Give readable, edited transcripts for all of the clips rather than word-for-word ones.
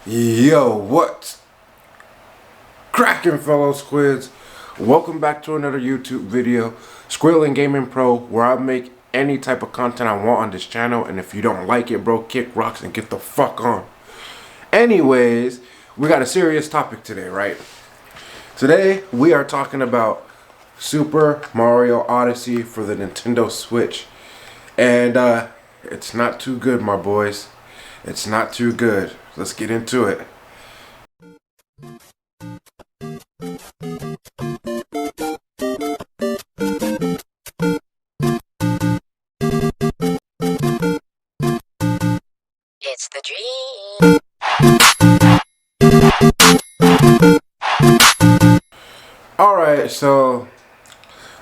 Yo, what's cracking, fellow squids? Welcome back to another YouTube video, SquidLynn Gaming Pro, where I make any type of content I want on this channel, and if you don't like it, bro, kick rocks and get the fuck on. Anyways, we got a serious topic today, right? Today, we are talking about Super Mario Odyssey for the Nintendo Switch. And, it's not too good, my boys. It's not too good. Let's get into it. It's the dream. Alright, so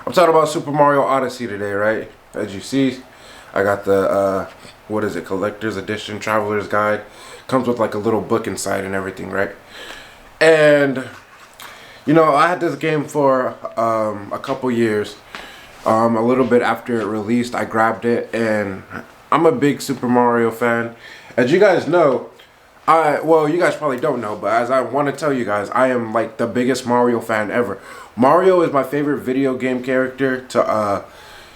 I'm talking about Super Mario Odyssey today, right? As you see, I got the, what is it, Collector's Edition, Traveler's Guide. Comes with like a little book inside and everything, right? And, you know, I had this game for a couple years. A little bit after it released, I grabbed it, and I'm a big Super Mario fan. As you guys know, well, you guys probably don't know, but as I want to tell you guys, I am like the biggest Mario fan ever. Mario is my favorite video game character to,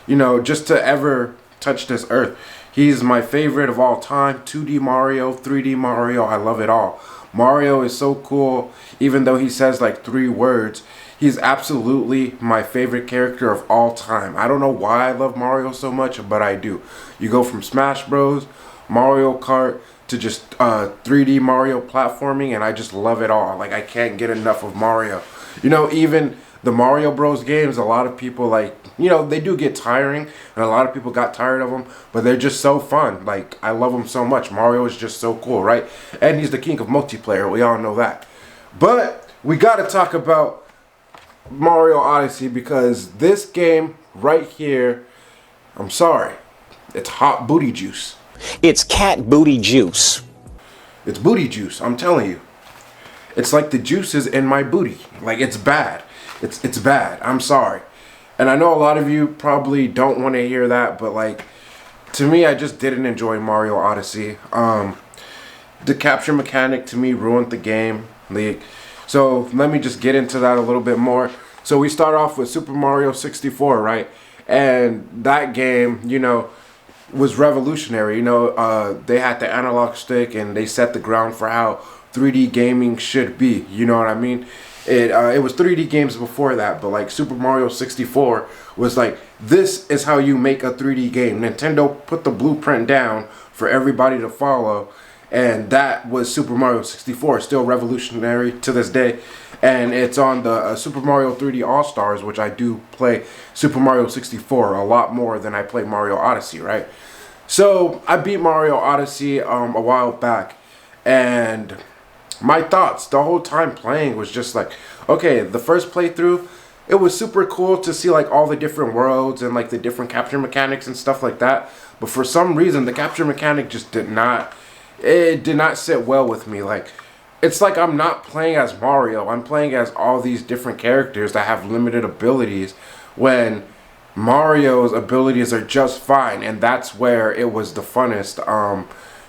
you know, just to ever touch this earth. He's my favorite of all time. 2D Mario, 3D Mario, I love it all. Mario is so cool, even though he says like 3 words. He's absolutely my favorite character of all time. I don't know why I love Mario so much, but I do. You go from Smash Bros, Mario Kart, to just 3D Mario platforming, and I just love it all. Like, I can't get enough of Mario. You know, even the Mario Bros games, a lot of people, like, you know, they do get tiring, and a lot of people got tired of them, but they're just so fun. Like, I love them so much. Mario is just so cool, right? And he's the king of multiplayer. We all know that. But we got to talk about Mario Odyssey, because this game right here, I'm sorry, it's hot booty juice. It's cat booty juice. It's booty juice, I'm telling you. It's like the juice is in my booty. Like, it's bad. It's bad. I'm sorry. And I know a lot of you probably don't want to hear that, but like, to me, I just didn't enjoy Mario Odyssey. The capture mechanic to me ruined the game. So let me just get into that a little bit more. So we start off with Super Mario 64, right? And that game, you know, was revolutionary. You know, they had the analog stick, and they set the ground for how 3D gaming should be. You know what I mean? It was 3D games before that, but like Super Mario 64 was like, this is how you make a 3D game. Nintendo put the blueprint down for everybody to follow, and that was Super Mario 64. Still revolutionary to this day, and it's on the Super Mario 3D All-Stars, which I do play Super Mario 64 a lot more than I play Mario Odyssey, right? So I beat Mario Odyssey a while back, and my thoughts the whole time playing was just like, okay, the first playthrough, it was super cool to see like all the different worlds and like the different capture mechanics and stuff like that. But for some reason, the capture mechanic just did not sit well with me. Like, it's like I'm not playing as Mario. I'm playing as all these different characters that have limited abilities, when Mario's abilities are just fine. And that's where it was the funnest,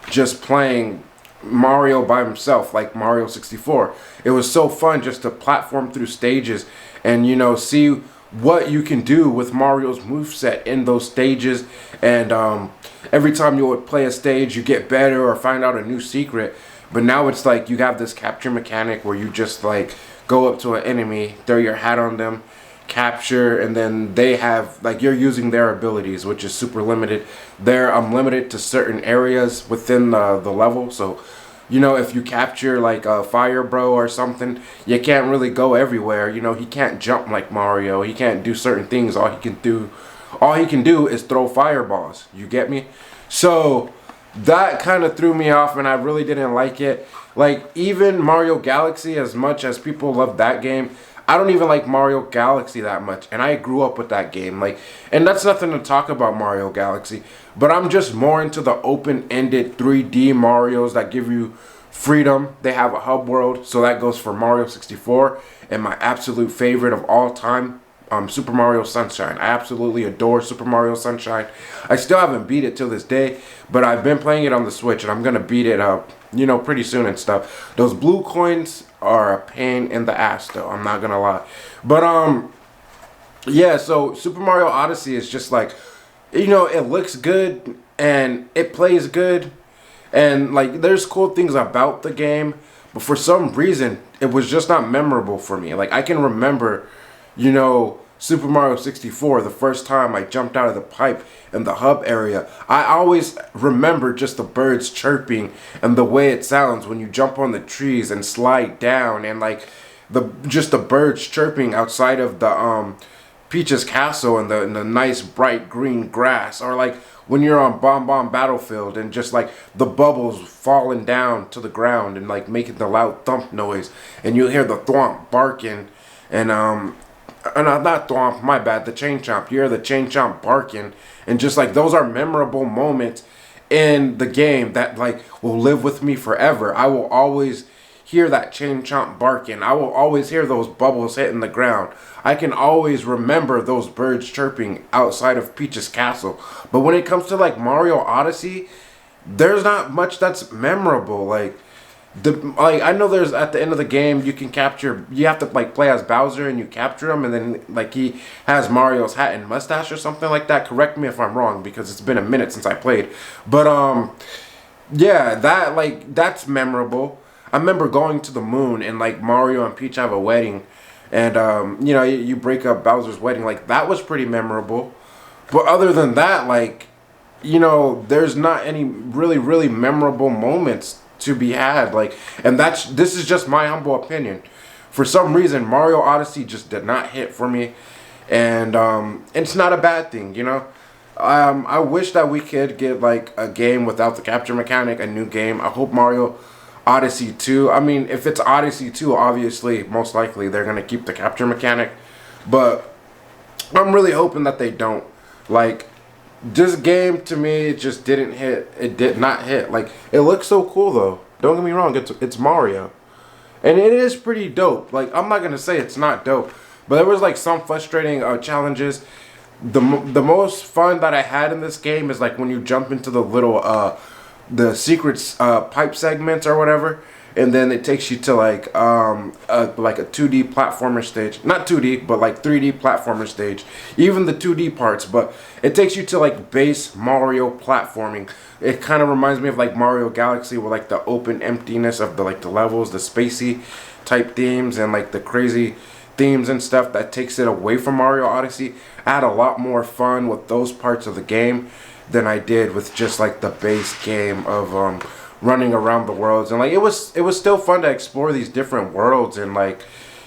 just playing Mario by himself, like Mario 64. It was so fun just to platform through stages and, you know, see what you can do with Mario's moveset in those stages. And every time you would play a stage, you get better or find out a new secret. But now it's like you have this capture mechanic where you just like go up to an enemy, throw your hat on them, capture, and then they have, like, you're using their abilities, which is super limited. I'm limited to certain areas within the level. So, you know, if you capture like a Fire Bro or something, you can't really go everywhere. You know, he can't jump like Mario. He can't do certain things. All he can do is throw fireballs. You get me? So that kind of threw me off, and I really didn't like it. Like, even Mario Galaxy, as much as people love that game, I don't even like Mario Galaxy that much, and I grew up with that game. Like, and that's nothing to talk about Mario Galaxy, but I'm just more into the open-ended 3D Marios that give you freedom. They have a hub world, so that goes for Mario 64, and my absolute favorite of all time, Super Mario Sunshine. I absolutely adore Super Mario Sunshine. I still haven't beat it till this day, but I've been playing it on the Switch, and I'm gonna beat it up, you know, pretty soon and stuff. Those blue coins are a pain in the ass, though. I'm not gonna lie. But yeah. So Super Mario Odyssey is just like, you know, it looks good and it plays good, and like there's cool things about the game, but for some reason it was just not memorable for me. Like I can remember, you know, Super Mario 64, the first time I jumped out of the pipe in the hub area. I always remember just the birds chirping and the way it sounds when you jump on the trees and slide down, and like just the birds chirping outside of the Peach's castle and the nice bright green grass, or like when you're on Bomb Bomb Battlefield and just like the bubbles falling down to the ground and like making the loud thump noise, and you hear the thwomp barking, and not thwomp, my bad, the chain chomp. You hear the chain chomp barking, and just like those are memorable moments in the game that like will live with me forever. I will always hear that chain chomp barking. I will always hear those bubbles hitting the ground. I can always remember those birds chirping outside of Peach's castle. But when it comes to like Mario Odyssey, there's not much that's memorable. Like I know there's at the end of the game you have to like play as Bowser and you capture him, and then like he has Mario's hat and mustache or something like that. Correct me if I'm wrong because it's been a minute since I played. But yeah, that's memorable. I remember going to the moon and like Mario and Peach have a wedding, and you know, you break up Bowser's wedding. Like that was pretty memorable. But other than that, like, you know, there's not any really memorable moments to be had. Like, and this is just my humble opinion. For some reason Mario Odyssey just did not hit for me, and it's not a bad thing, you know. I wish that we could get like a game without the capture mechanic, a new game. I hope Mario Odyssey 2. I mean, if it's Odyssey 2, obviously, most likely they're going to keep the capture mechanic. But I'm really hoping that they don't. Like, this game, to me, it just didn't hit. It did not hit. Like, it looks so cool, though. Don't get me wrong. It's Mario. And it is pretty dope. Like, I'm not going to say it's not dope. But there was, like, some frustrating challenges. The most fun that I had in this game is, like, when you jump into the little the secrets pipe segments or whatever, and then it takes you to like a 2D platformer stage. Not 2D, but like 3D platformer stage. Even the 2D parts, but it takes you to like base Mario platforming. It kind of reminds me of like Mario Galaxy, with like the open emptiness of the levels, the spacey type themes, and like the crazy themes and stuff that takes it away from Mario Odyssey. I had a lot more fun with those parts of the game than I did with just like the base game of running around the worlds. And like it was still fun to explore these different worlds and like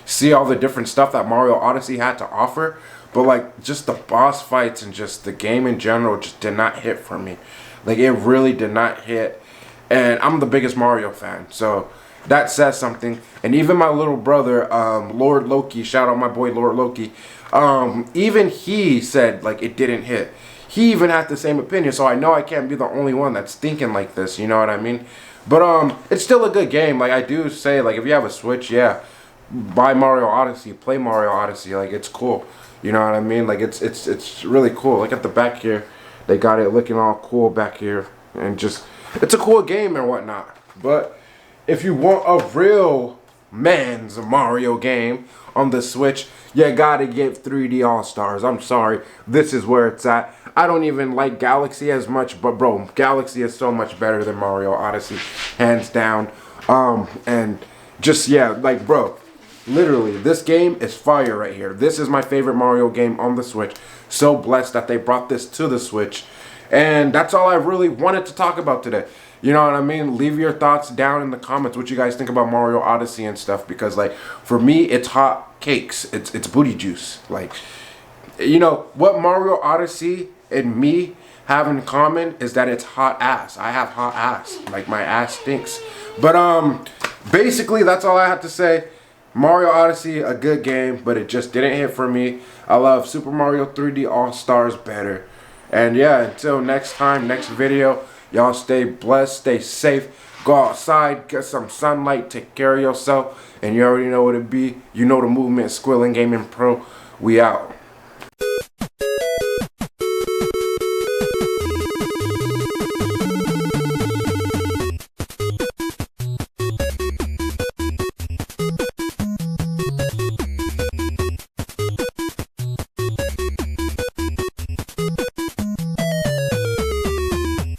see all the different stuff that Mario Odyssey had to offer. But like just the boss fights and just the game in general just did not hit for me. Like it really did not hit. And I'm the biggest Mario fan, so that says something. And even my little brother, Lord Loki, shout out my boy Lord Loki, even he said like it didn't hit. He even had the same opinion, so I know I can't be the only one that's thinking like this, you know what I mean? But it's still a good game. Like I do say, like if you have a Switch, yeah, buy Mario Odyssey, play Mario Odyssey. Like it's cool, you know what I mean? Like it's really cool. Look at the back here, they got it looking all cool back here, and just it's a cool game and whatnot. But if you want a real man's Mario game on the Switch, you gotta get 3D All-Stars. I'm sorry, this is where it's at. I don't even like Galaxy as much, but bro, Galaxy is so much better than Mario Odyssey, hands down. And just, yeah, like bro, literally, this game is fire right here. This is my favorite Mario game on the Switch. So blessed that they brought this to the Switch. And that's all I really wanted to talk about today. You know what I mean? Leave your thoughts down in the comments, what you guys think about Mario Odyssey and stuff, because like for me it's hot cakes. It's booty juice. Like, you know what Mario Odyssey and me have in common is that it's hot ass. I have hot ass. Like my ass stinks. But basically that's all I have to say. Mario Odyssey, a good game, but it just didn't hit for me. I love Super Mario 3D All-Stars better. And yeah, until next time, next video, y'all stay blessed, stay safe, go outside, get some sunlight, take care of yourself, and you already know what it be. You know the movement, SquidLynn Gaming Pro. We out.